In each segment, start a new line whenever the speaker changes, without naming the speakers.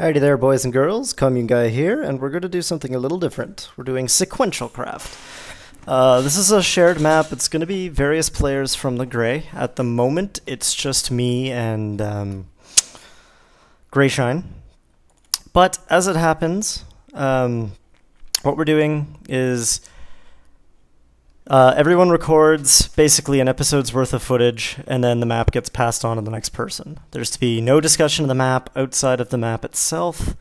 Howdy there, boys and girls. Communeguy here, and we're going to do something a little different. We're doing SequentialCraft. This is a shared map. It's going to be various players from the Grey. At the moment, it's just me and Greyshine. But as it happens, what we're doing is everyone records basically an episode's worth of footage, and then the map gets passed on to the next person. There's to be no discussion of the map outside of the map itself.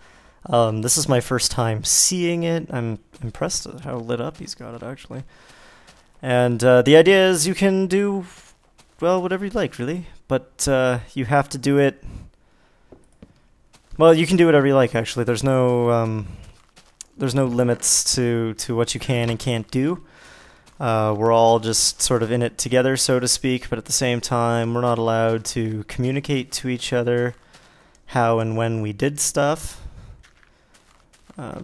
This is my first time seeing it. I'm impressed at how lit up he's got it, actually. And the idea is you can do, well, whatever you like, really. But you have to do it... Well, you can do whatever you like, actually. There's no limits to what you can and can't do. We're all just sort of in it together, so to speak, but at the same time, we're not allowed to communicate to each other how and when we did stuff.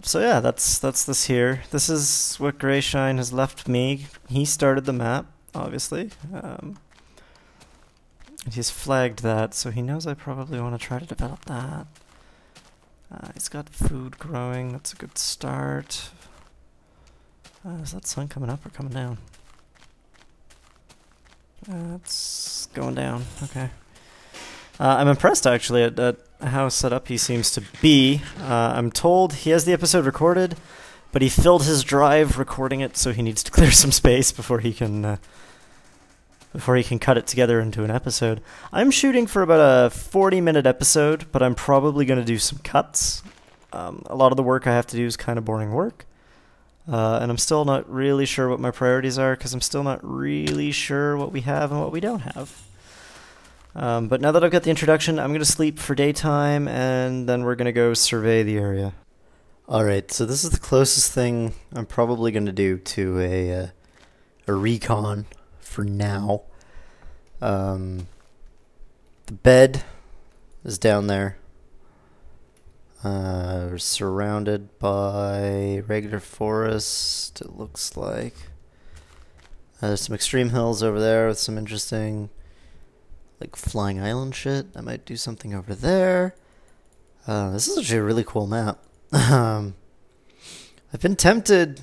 So yeah, that's this here. This is what Greyshine has left me. He started the map, obviously. He's flagged that, so he knows I probably want to try to develop that. He's got food growing, that's a good start. Is that sun coming up or coming down? It's going down, okay. I'm impressed, actually, at how set up he seems to be. I'm told he has the episode recorded, but he filled his drive recording it, so he needs to clear some space before he can cut it together into an episode. I'm shooting for about a 40-minute episode, but I'm probably going to do some cuts. A lot of the work I have to do is kind of boring work. And I'm still not really sure what my priorities are, because I'm still not really sure what we have and what we don't have. But now that I've got the introduction, I'm going to sleep for daytime, and then we're going to go survey the area. Alright, so this is the closest thing I'm probably going to do to a recon for now. The bed is down there. We're surrounded by regular forest, it looks like. There's some extreme hills over there with some interesting, like, flying island shit. I might do something over there. This is actually a really cool map. I've been tempted,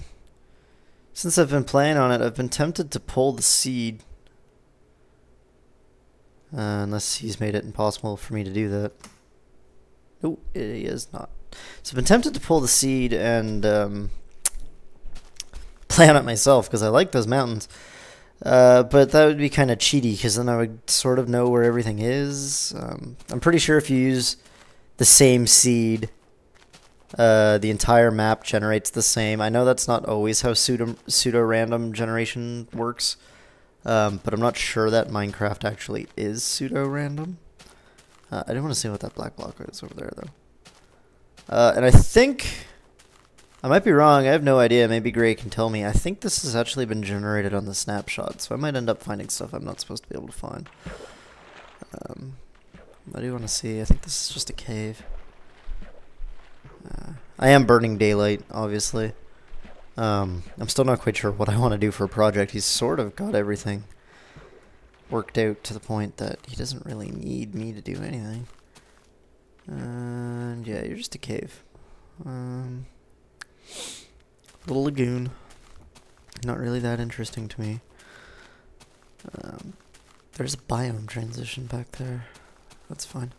since I've been playing on it, I've been tempted to pull the seed. Unless he's made it impossible for me to do that. Oh, he is not. So I've been tempted to pull the seed and play on it myself, because I like those mountains. But that would be kind of cheaty, because then I would sort of know where everything is. I'm pretty sure if you use the same seed, the entire map generates the same. I know that's not always how pseudo-random generation works, but I'm not sure that Minecraft actually is pseudo-random. I do want to see what that black block is over there, though. And I think... I might be wrong, I have no idea, maybe Gray can tell me. I think this has actually been generated on the snapshot, so I might end up finding stuff I'm not supposed to be able to find. I do want to see, I think this is just a cave. I am burning daylight, obviously. I'm still not quite sure what I want to do for a project. He's sort of got everything worked out to the point that he doesn't really need me to do anything. And yeah, you're just a cave. Little lagoon. Not really that interesting to me. There's a biome transition back there. That's fine.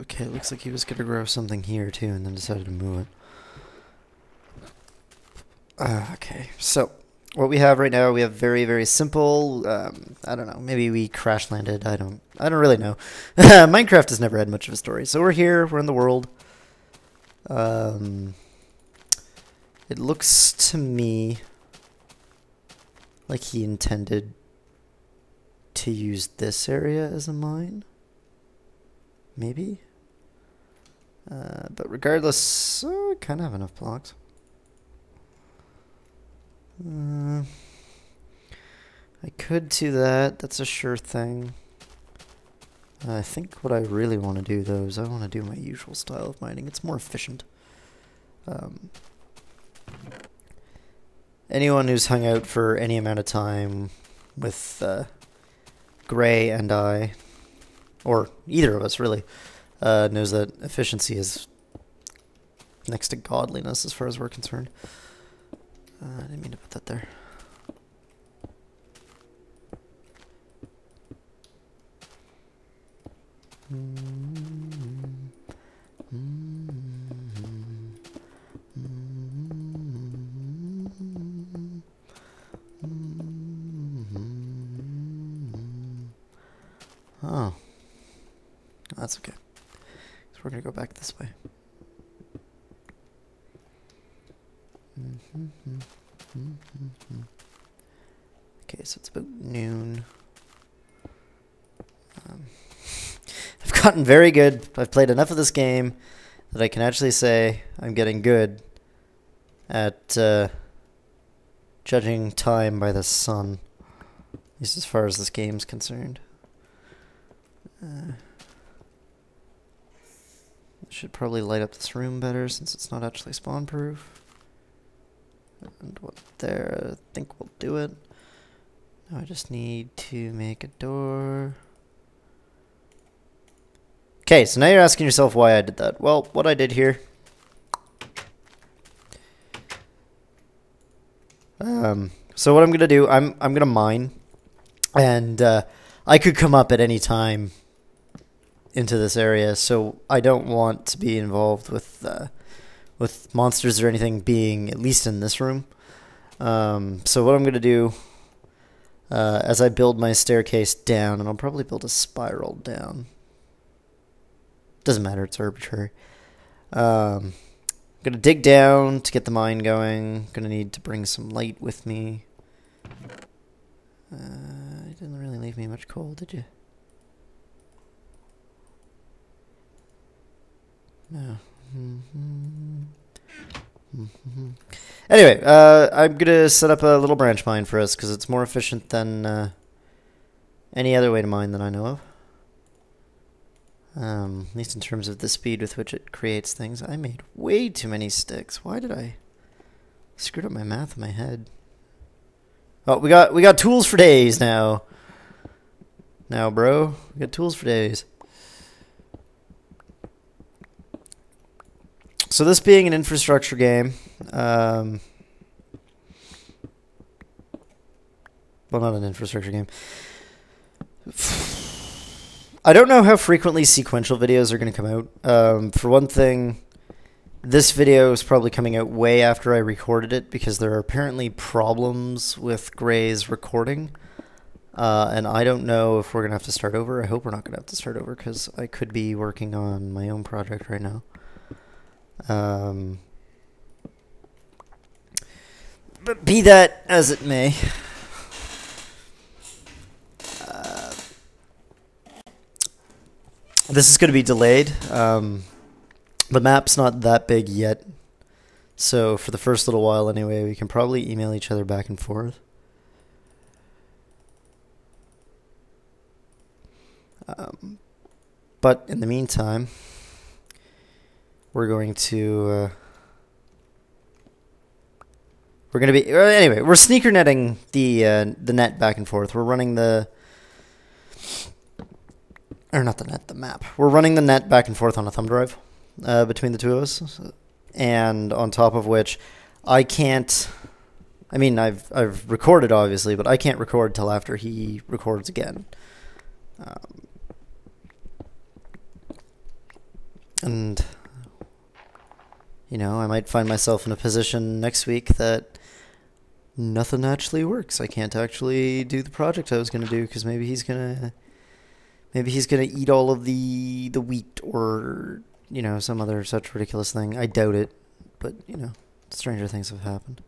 Okay, it looks like he was gonna grow something here too, and then decided to move it. Okay, so what we have right now, we have very, very simple. I don't know. Maybe we crash landed. I don't really know. Minecraft has never had much of a story. So we're here. We're in the world. It looks to me like he intended to use this area as a mine. Maybe. But regardless, I kind of have enough blocks. I could do that. That's a sure thing. I think what I really want to do, though, is I want to do my usual style of mining. It's more efficient. Anyone who's hung out for any amount of time with Gray and I, or either of us really, knows that efficiency is next to godliness as far as we're concerned. I didn't mean to put that there. Oh, that's okay. So we're gonna go back this way. Okay, so it's about noon. I've gotten very good. I've played enough of this game that I can actually say I'm getting good at judging time by the sun, at least as far as this game's concerned. Should probably light up this room better since it's not actually spawn proof. And what there, I think we'll do it. Now I just need to make a door. Okay, so now you're asking yourself why I did that. Well, what I did here. So what I'm gonna do, I'm gonna mine, and I could come up at any time into this area, so I don't want to be involved with monsters or anything being at least in this room. So what I'm gonna do, as I build my staircase down, and I'll probably build a spiral down. Doesn't matter, it's arbitrary. I'm gonna dig down to get the mine going. Gonna need to bring some light with me. You didn't really leave me much coal, did you? No. Anyway, I'm gonna set up a little branch mine for us because it's more efficient than any other way to mine that I know of. At least in terms of the speed with which it creates things. I made way too many sticks. Why did I screwed up my math in my head? Oh, we got tools for days now. Now, bro, we got tools for days. So this being an infrastructure game, well, not an infrastructure game. I don't know how frequently sequential videos are going to come out. For one thing, this video is probably coming out way after I recorded it because there are apparently problems with Gray's recording. And I don't know if we're going to have to start over. I hope we're not going to have to start over because I could be working on my own project right now. But be that as it may, this is going to be delayed. The map's not that big yet, so for the first little while anyway, we can probably email each other back and forth. But in the meantime, we're going to anyway, we're sneaker netting the net back and forth. We're running the map. We're running the net back and forth on a thumb drive between the two of us, and on top of which, I can't. I mean, I've recorded obviously, but I can't record till after he records again. And you know, I might find myself in a position next week that nothing actually works. I can't actually do the project I was going to do because maybe he's gonna eat all of the wheat or, you know, some other such ridiculous thing. I doubt it, but, you know, stranger things have happened.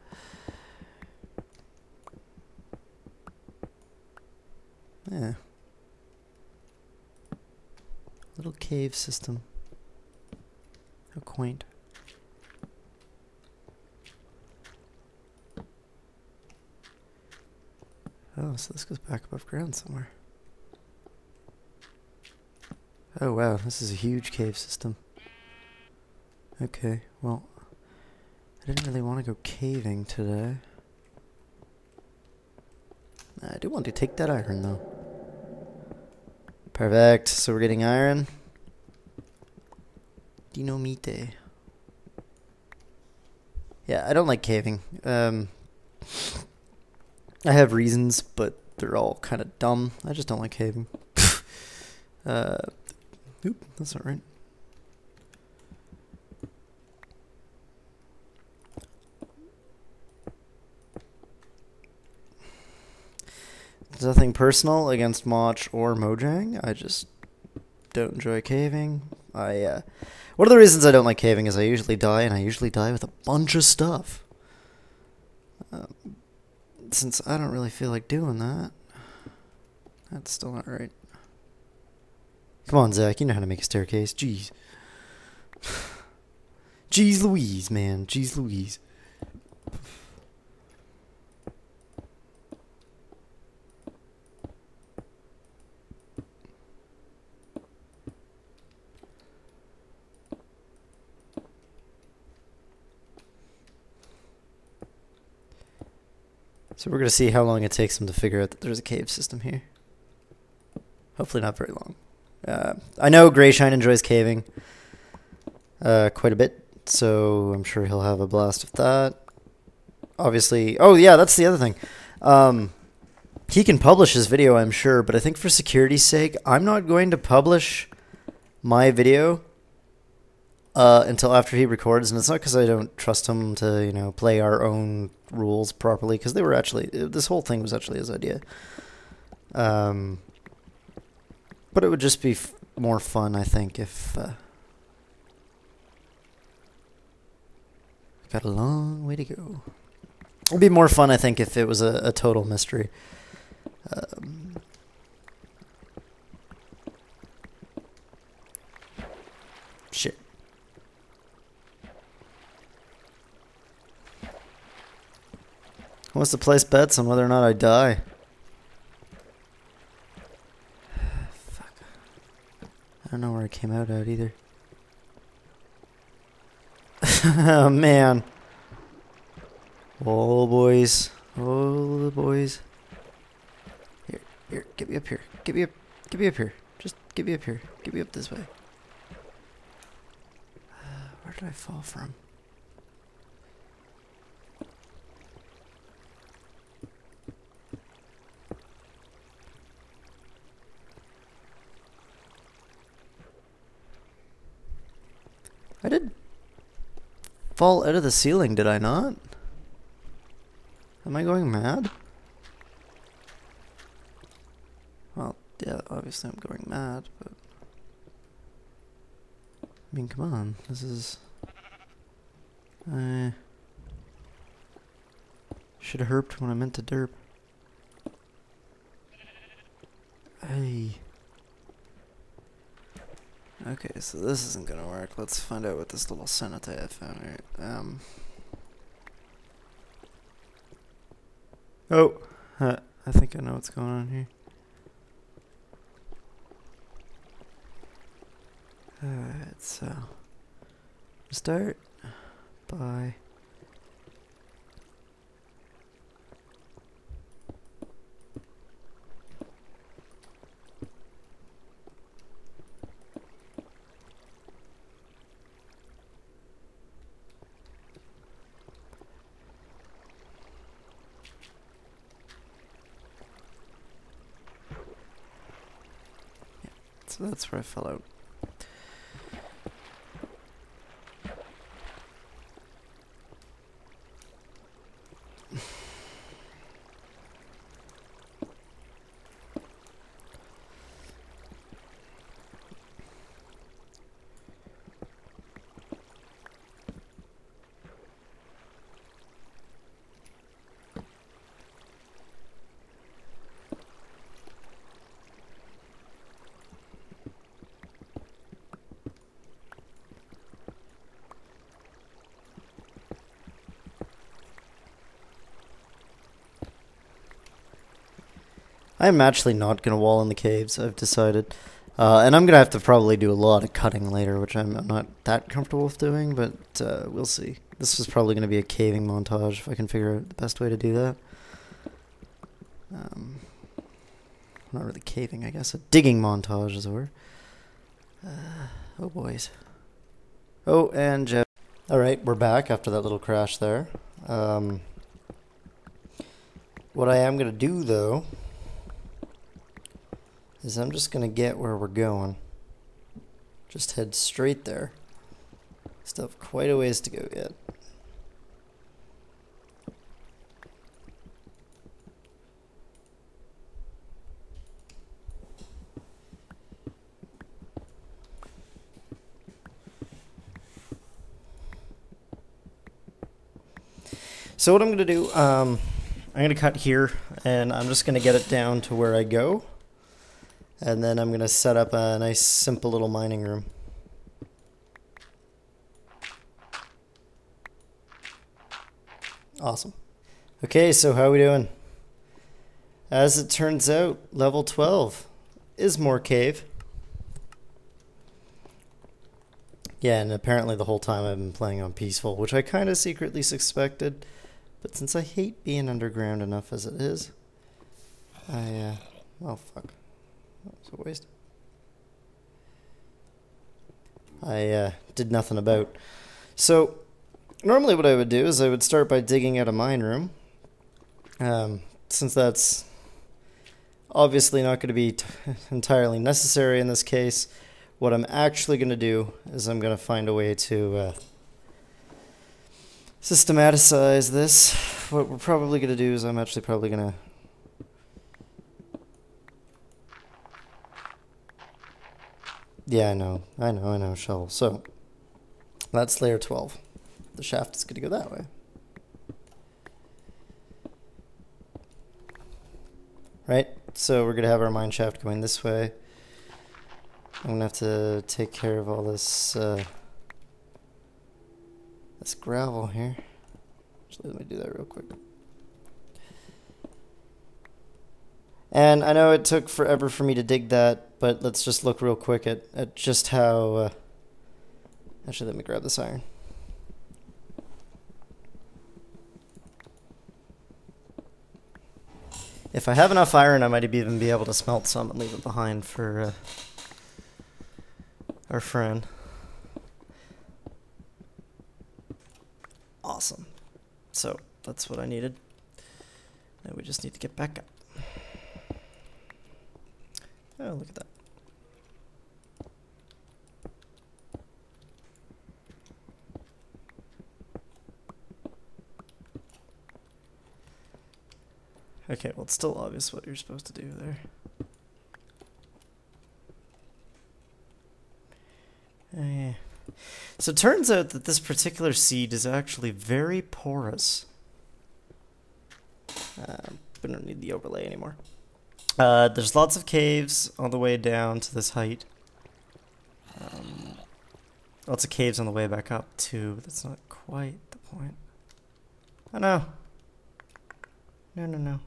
Yeah. Little cave system. How quaint. Oh, so this goes back above ground somewhere. Oh wow, this is a huge cave system. Okay, well, I didn't really want to go caving today. I do want to take that iron though. Perfect. So we're getting iron. Dynamite. Yeah, I don't like caving. I have reasons, but they're all kind of dumb. I just don't like caving. Oop, that's not right. There's nothing personal against Mach or Mojang. I just don't enjoy caving. One of the reasons I don't like caving is I usually die, and I usually die with a bunch of stuff. Since I don't really feel like doing that. That's still not right. Come on, Zach, you know how to make a staircase. Jeez. Jeez Louise, man. Jeez Louise. So we're going to see how long it takes them to figure out that there's a cave system here. Hopefully not very long. I know Greyshine enjoys caving quite a bit, so I'm sure he'll have a blast with that. Obviously, oh yeah, that's the other thing. He can publish his video, I'm sure, but I think for security's sake, I'm not going to publish my video until after he records, and it's not because I don't trust him to, you know, play our own rules properly, because they were actually, this whole thing was actually his idea. But it would just be more fun, I think, if... got a long way to go. It would be more fun, I think, if it was a total mystery. Shit. Who wants to place bets on whether or not I die? I don't know where it came out at either. Oh, man. Oh, boys. Oh, the boys. Here, get me up here. Get me up here. Just get me up here. Get me up this way. Where did I fall from? I did fall out of the ceiling, did I not? Am I going mad? Well, yeah, obviously I'm going mad, but... I mean, come on, this is... I should have herped when I meant to derp. Hey... Okay, so this isn't gonna work. Let's find out what this little cenotaph I found here. Oh, I think I know what's going on here. Alright, so start by so that's where I fell out. I'm actually not going to wall in the caves, I've decided. And I'm going to have to probably do a lot of cutting later, which I'm not that comfortable with doing, but we'll see. This is probably going to be a caving montage if I can figure out the best way to do that. not really caving, I guess. A digging montage is a word. Oh, boys. Oh, and Jeff. Alright, we're back after that little crash there. What I am going to do, though, is I'm just going to get where we're going. Just head straight there. Still have quite a ways to go yet. So what I'm going to do, I'm going to cut here, and I'm just going to get it down to where I go. And then I'm going to set up a nice, simple little mining room. Awesome. Okay, so how are we doing? As it turns out, level 12 is more cave. Yeah, and apparently the whole time I've been playing on peaceful, which I kind of secretly suspected. But since I hate being underground enough as it is, oh fuck, that was a waste. I did nothing about. So, normally what I would do is I would start by digging out a mine room. Since that's obviously not going to be entirely necessary in this case, what I'm actually going to do is I'm going to find a way to systematicize this. What we're probably going to do is I'm actually probably going to I know, shovel. So that's layer 12. The shaft is going to go that way. Right? So we're going to have our mine shaft going this way. I'm going to have to take care of all this this gravel here. Actually, let me do that real quick. And I know it took forever for me to dig that, but let's just look real quick at just how... actually, let me grab this iron. If I have enough iron, I might even be able to smelt some and leave it behind for our friend. Awesome. So, that's what I needed. Now we just need to get back up. Oh, look at that. Okay, well, it's still obvious what you're supposed to do there. Yeah. So it turns out that this particular seed is actually very porous. We don't need the overlay anymore. There's lots of caves all the way down to this height. Lots of caves on the way back up too, but that's not quite the point. Oh no. No.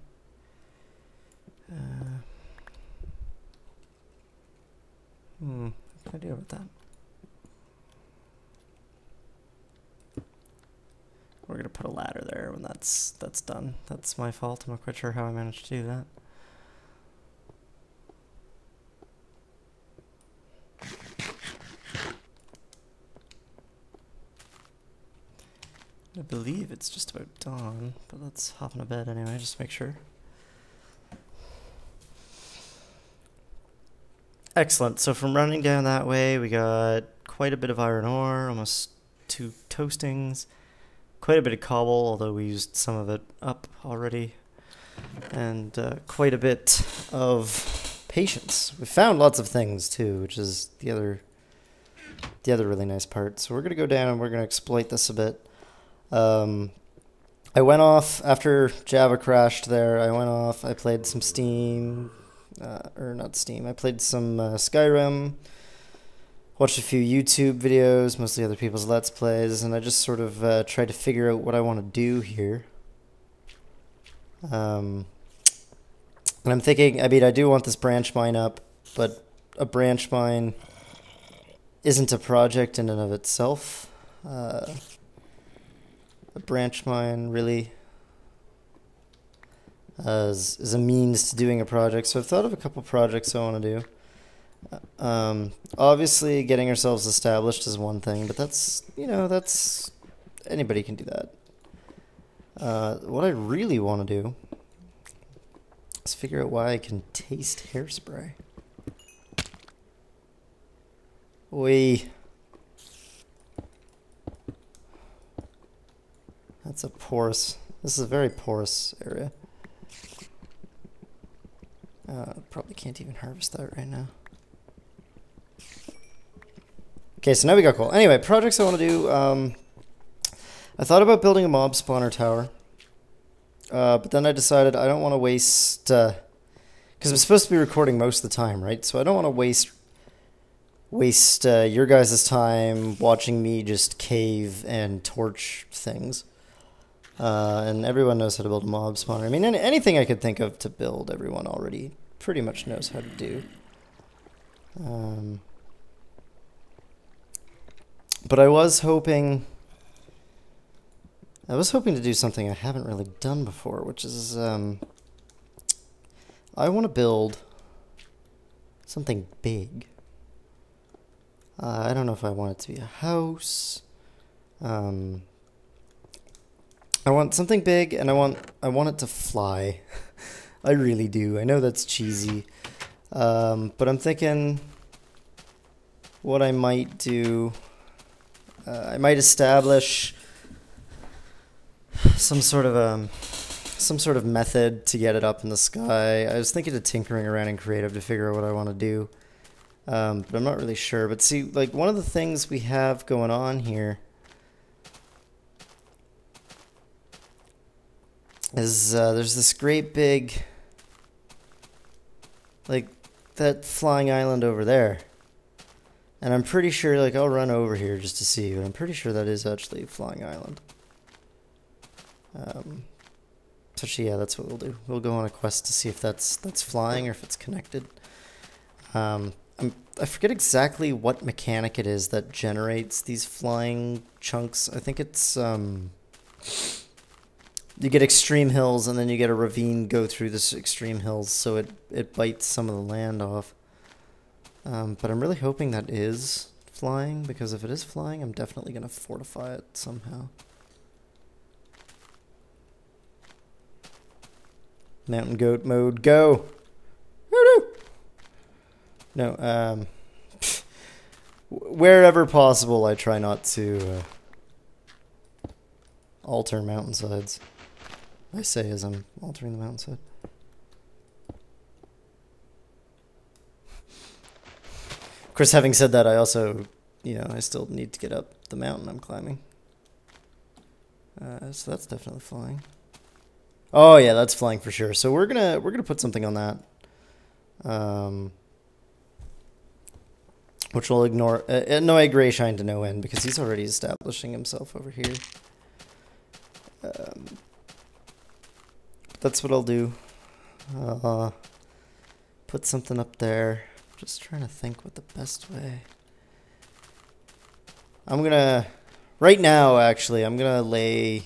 What can I do about that? We're gonna put a ladder there when that's done. That's my fault. I'm not quite sure how I managed to do that. I believe it's just about dawn, but let's hop in a bed anyway, just to make sure. Excellent. So from running down that way, we got quite a bit of iron ore, almost 2 toastings, quite a bit of cobble, although we used some of it up already, and quite a bit of patience. We found lots of things too, which is the other really nice part. So we're gonna go down and we're gonna exploit this a bit. I went off after Java crashed there. I played some Steam. I played some Skyrim, watched a few YouTube videos, mostly other people's Let's Plays, and I just sort of tried to figure out what I want to do here. And I'm thinking, I mean, I do want this branch mine up, but a branch mine isn't a project in and of itself. A branch mine really as a means to doing a project. So I've thought of a couple projects I want to do. Obviously, getting ourselves established is one thing, but that's, that's anybody can do that. What I really want to do is figure out why I can taste hairspray. Oi. That's a porous. This is a very porous area. Probably can't even harvest that right now. Okay, so now we got coal. Anyway, projects I want to do. I thought about building a mob spawner tower. But then I decided I don't want to waste... because I'm supposed to be recording most of the time, right? So I don't want to waste your guys' time watching me just cave and torch things. And everyone knows how to build a mob spawner. I mean, anything I could think of to build, everyone already pretty much knows how to do. But I was hoping to do something I haven't really done before, which is, I want to build something big. I don't know if I want it to be a house. I want something big, and I want it to fly. I really do. I know that's cheesy. But I'm thinking what I might do, I might establish some sort of method to get it up in the sky. I was thinking of tinkering around in creative to figure out what I want to do. But I'm not really sure. But see, like, one of the things we have going on here is there's this great big, like, that flying island over there. And I'm pretty sure, like, I'll run over here just to see, but I'm pretty sure that is actually a flying island. So actually, yeah, that's what we'll do. We'll go on a quest to see if that's flying or if it's connected. I forget exactly what mechanic it is that generates these flying chunks. I think it's you get extreme hills and then you get a ravine go through this extreme hills, so it bites some of the land off. But I'm really hoping that is flying, because if it is flying, I'm definitely going to fortify it somehow. Mountain goat mode, go! No, wherever possible, I try not to alter mountainsides. I say as I'm altering the mountainside. Of course, having said that, I also, I still need to get up the mountain I'm climbing. So that's definitely flying. Oh yeah, that's flying for sure. So we're gonna put something on that. Which will annoy Greyshine to no end, because he's already establishing himself over here. That's what I'll do. Put something up there. Just trying to think what the best way. Right now, actually, I'm gonna lay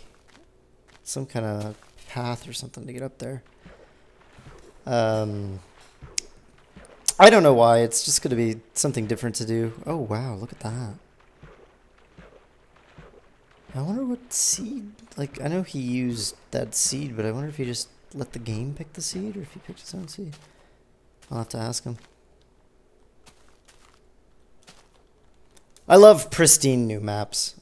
some kind of path or something to get up there. I don't know why. It's just going to be something different to do. Oh, wow. Look at that. I wonder what seed... Like, I know he used that seed, but I wonder if he just let the game pick the seed, or if he picked his own seed. I'll have to ask him. I love pristine new maps.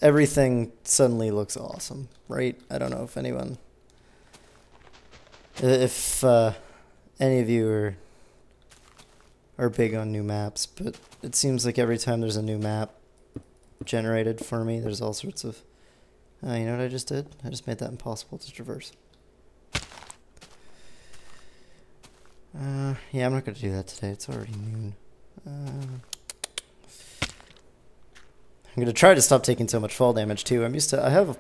Everything suddenly looks awesome, right? I don't know if anyone... If any of you are big on new maps, but it seems like every time there's a new map generated for me, there's all sorts of... you know what I just did? I just made that impossible to traverse. Yeah, I'm not going to do that today. It's already noon. I'm going to try to stop taking so much fall damage, too. I have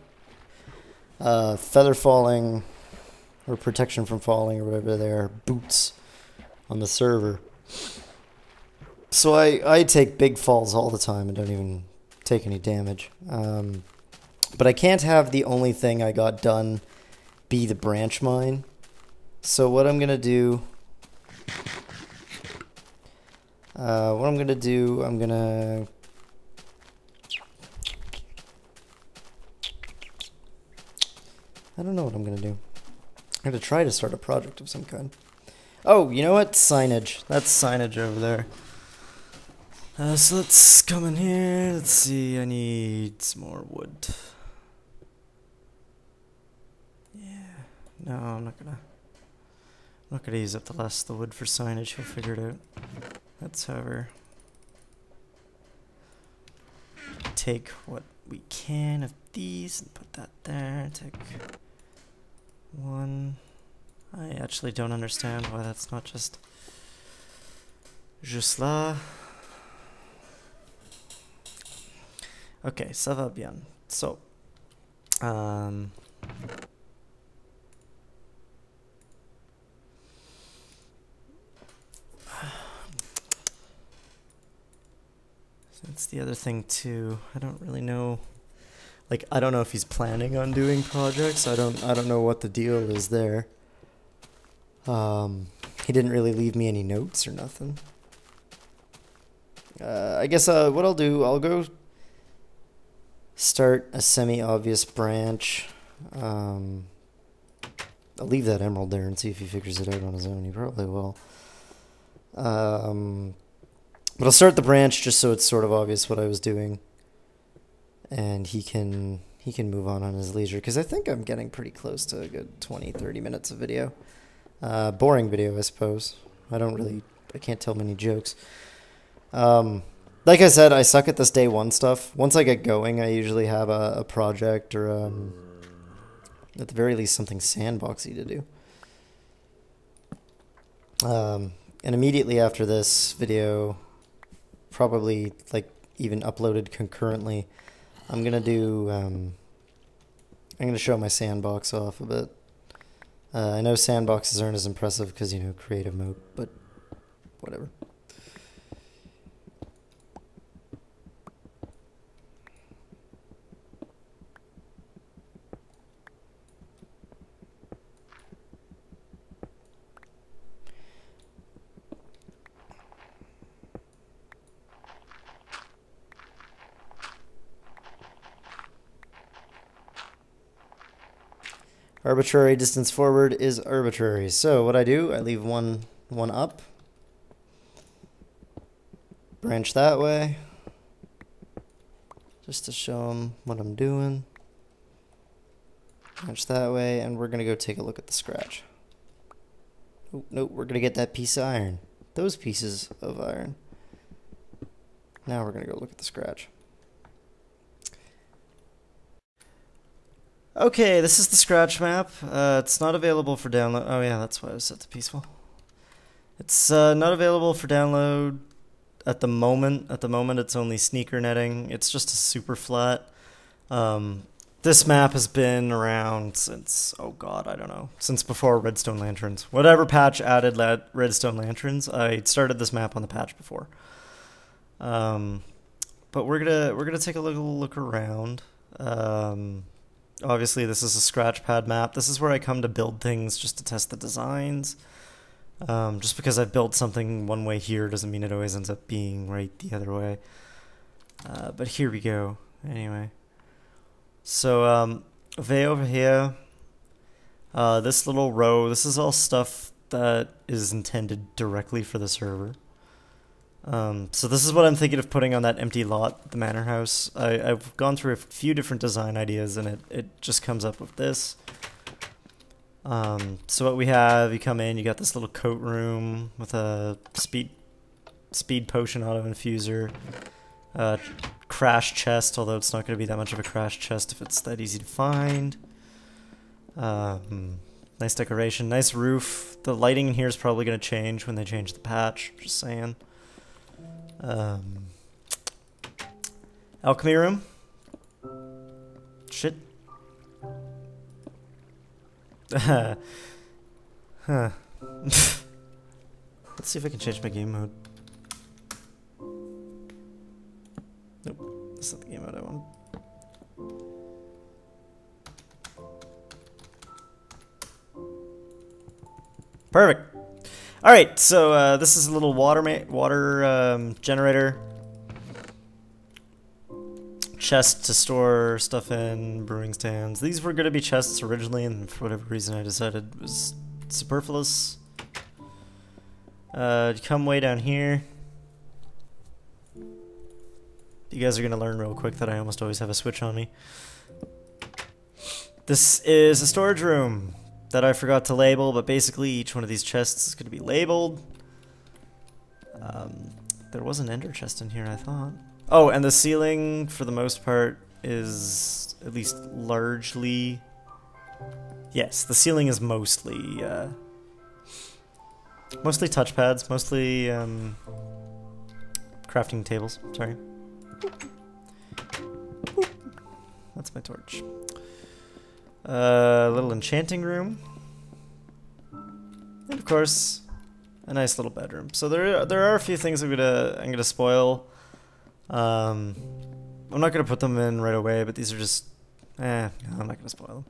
feather falling, or protection from falling, or whatever they are, boots on the server. So I take big falls all the time and don't even take any damage. But I can't have the only thing I got done be the branch mine. So what I'm gonna do, I'm gonna I don't know what I'm gonna do. I'm gonna try to start a project of some kind. Oh, you know what? Signage. That's signage over there. So let's come in here. Let's see. I need some more wood. Yeah. No, I'm not gonna use up the last of the wood for signage. He'll figure it out. Let's however take what we can of these and put that there. Take one. I actually don't understand why that's not just là. Okay, ça va bien. So, that's the other thing too. I don't really know. Like, I don't know if he's planning on doing projects. I don't know what the deal is there. He didn't really leave me any notes or nothing. I guess what I'll do, I'll go start a semi-obvious branch. I'll leave that emerald there and see if he figures it out on his own. He probably will. But I'll start the branch just so it's sort of obvious what I was doing. And he can move on his leisure, because I think I'm getting pretty close to a good 20-30 minutes of video. Boring video, I suppose. I can't tell many jokes. Like I said, I suck at this day one stuff. Once I get going, I usually have a project or at the very least something sandboxy to do. And immediately after this video, probably like even uploaded concurrently, I'm gonna show my sandbox off a bit. I know sandboxes aren't as impressive because, you know, creative mode, but whatever. Arbitrary distance forward is arbitrary. So what I do, I leave one up. Branch that way. Just to show them what I'm doing. Branch that way, and we're going to go take a look at the scratch. Oh, nope, we're going to get that piece of iron. Those pieces of iron. Now we're going to go look at the scratch. Okay, this is the scratch map. It's not available for download. Oh yeah, that's why I was set to peaceful. It's not available for download at the moment. At the moment, it's only sneaker netting. It's just a super flat. This map has been around since, oh god, I don't know, since before Redstone Lanterns. Whatever patch added Redstone Lanterns, I started this map on the patch before. But we're gonna take a little look around. Obviously, this is a scratch pad map. This is where I come to build things just to test the designs. Just because I've built something one way here doesn't mean it always ends up being right the other way. But here we go. Anyway. So, way over here, this little row, this is all stuff that is intended directly for the server. So this is what I'm thinking of putting on that empty lot, the manor house. I've gone through a few different design ideas, and it just comes up with this. So what we have, you come in, you got this little coat room with a speed potion auto infuser, crash chest, although it's not going to be that much of a crash chest if it's that easy to find. Nice decoration, nice roof. The lighting in here is probably going to change when they change the patch, just saying. Alchemy room. Shit. Huh. Let's see if I can change my game mode. Nope, that's not the game mode I want. Perfect. All right, so this is a little water generator. Chest to store stuff in, brewing stands. These were going to be chests originally, and for whatever reason I decided it was superfluous. Come way down here. You guys are going to learn real quick that I almost always have a switch on me. This is a storage room that I forgot to label, but basically each one of these chests is going to be labeled. There was an ender chest in here, I thought. Oh, and the ceiling, for the most part, is at least largely... Yes, the ceiling is mostly... mostly touchpads, mostly crafting tables, sorry. That's my torch. Little enchanting room. And of course, a nice little bedroom. So there are a few things I'm gonna spoil. I'm not gonna put them in right away, but these are just no, I'm not gonna spoil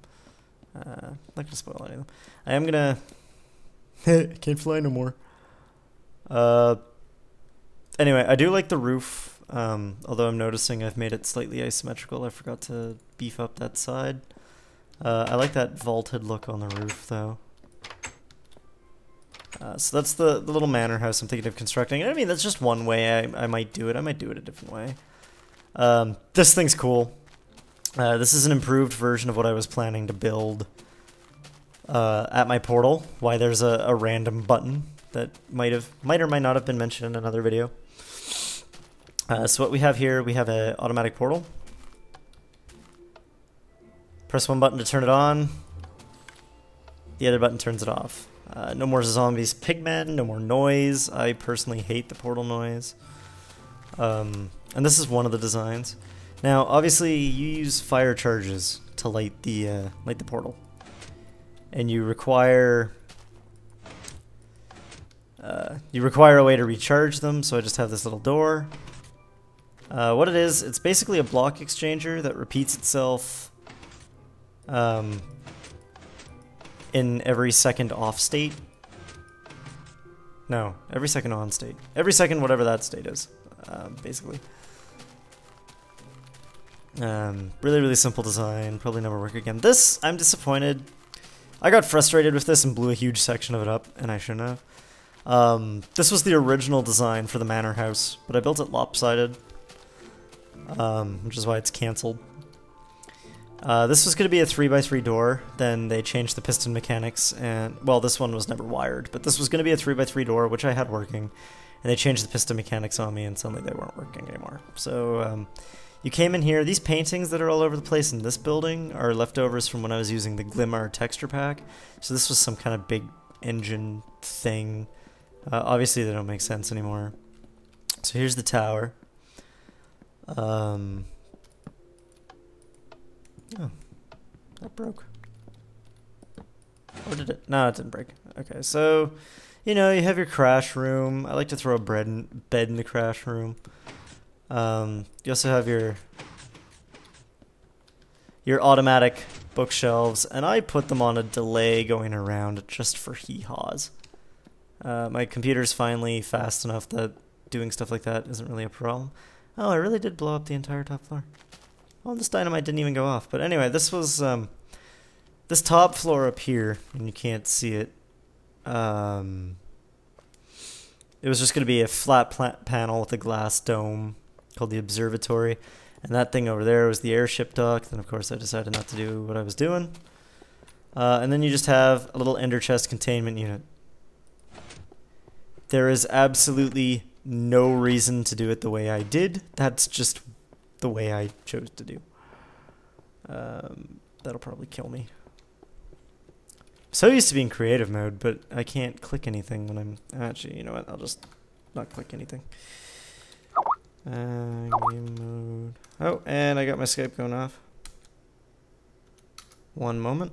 them. I'm not gonna spoil any of them. I am gonna can't fly no more. Anyway, I do like the roof, although I'm noticing I've made it slightly asymmetrical. I forgot to beef up that side. I like that vaulted look on the roof, though. So that's the little manor house I'm thinking of constructing. And I mean, that's just one way I might do it. I might do it a different way. This thing's cool. This is an improved version of what I was planning to build at my portal. Why there's a random button that might or might not have been mentioned in another video. So what we have here, we have an automatic portal. Press one button to turn it on. The other button turns it off. No more zombies, pigmen, no more noise. I personally hate the portal noise. And this is one of the designs. Now, obviously, you use fire charges to light the portal, and you require a way to recharge them. So I just have this little door. What it is, it's basically a block exchanger that repeats itself in every second off state. No, every second on state. Every second, whatever that state is, basically. Really, really simple design. Probably never work again. This, I'm disappointed. I got frustrated with this and blew a huge section of it up, and I shouldn't have. This was the original design for the manor house, but I built it lopsided, which is why it's cancelled. This was going to be a 3x3 door, then they changed the piston mechanics, and, well, this one was never wired, but this was going to be a 3x3 door, which I had working, and they changed the piston mechanics on me, and suddenly they weren't working anymore. So, you came in here. These paintings that are all over the place in this building are leftovers from when I was using the Glimmer texture pack, so this was some kind of big engine thing. Obviously, they don't make sense anymore. So here's the tower. Oh, that broke. Or did it? No, it didn't break. Okay, so, you know, you have your crash room. I like to throw a bed in the crash room. You also have your automatic bookshelves, and I put them on a delay going around just for hee-haws. My computer's finally fast enough that doing stuff like that isn't really a problem. Oh, I really did blow up the entire top floor. Well, this dynamite didn't even go off. But anyway, this was, this top floor up here, and you can't see it, it was just going to be a flat panel with a glass dome called the observatory. And that thing over there was the airship dock. Then, of course, I decided not to do what I was doing. And then you just have a little ender chest containment unit. There is absolutely no reason to do it the way I did. That's just the way I chose to do. That'll probably kill me. So used to be in creative mode, but I can't click anything when I'm... Actually, you know what? I'll just not click anything. Game mode. Oh, and I got my Skype going off. One moment.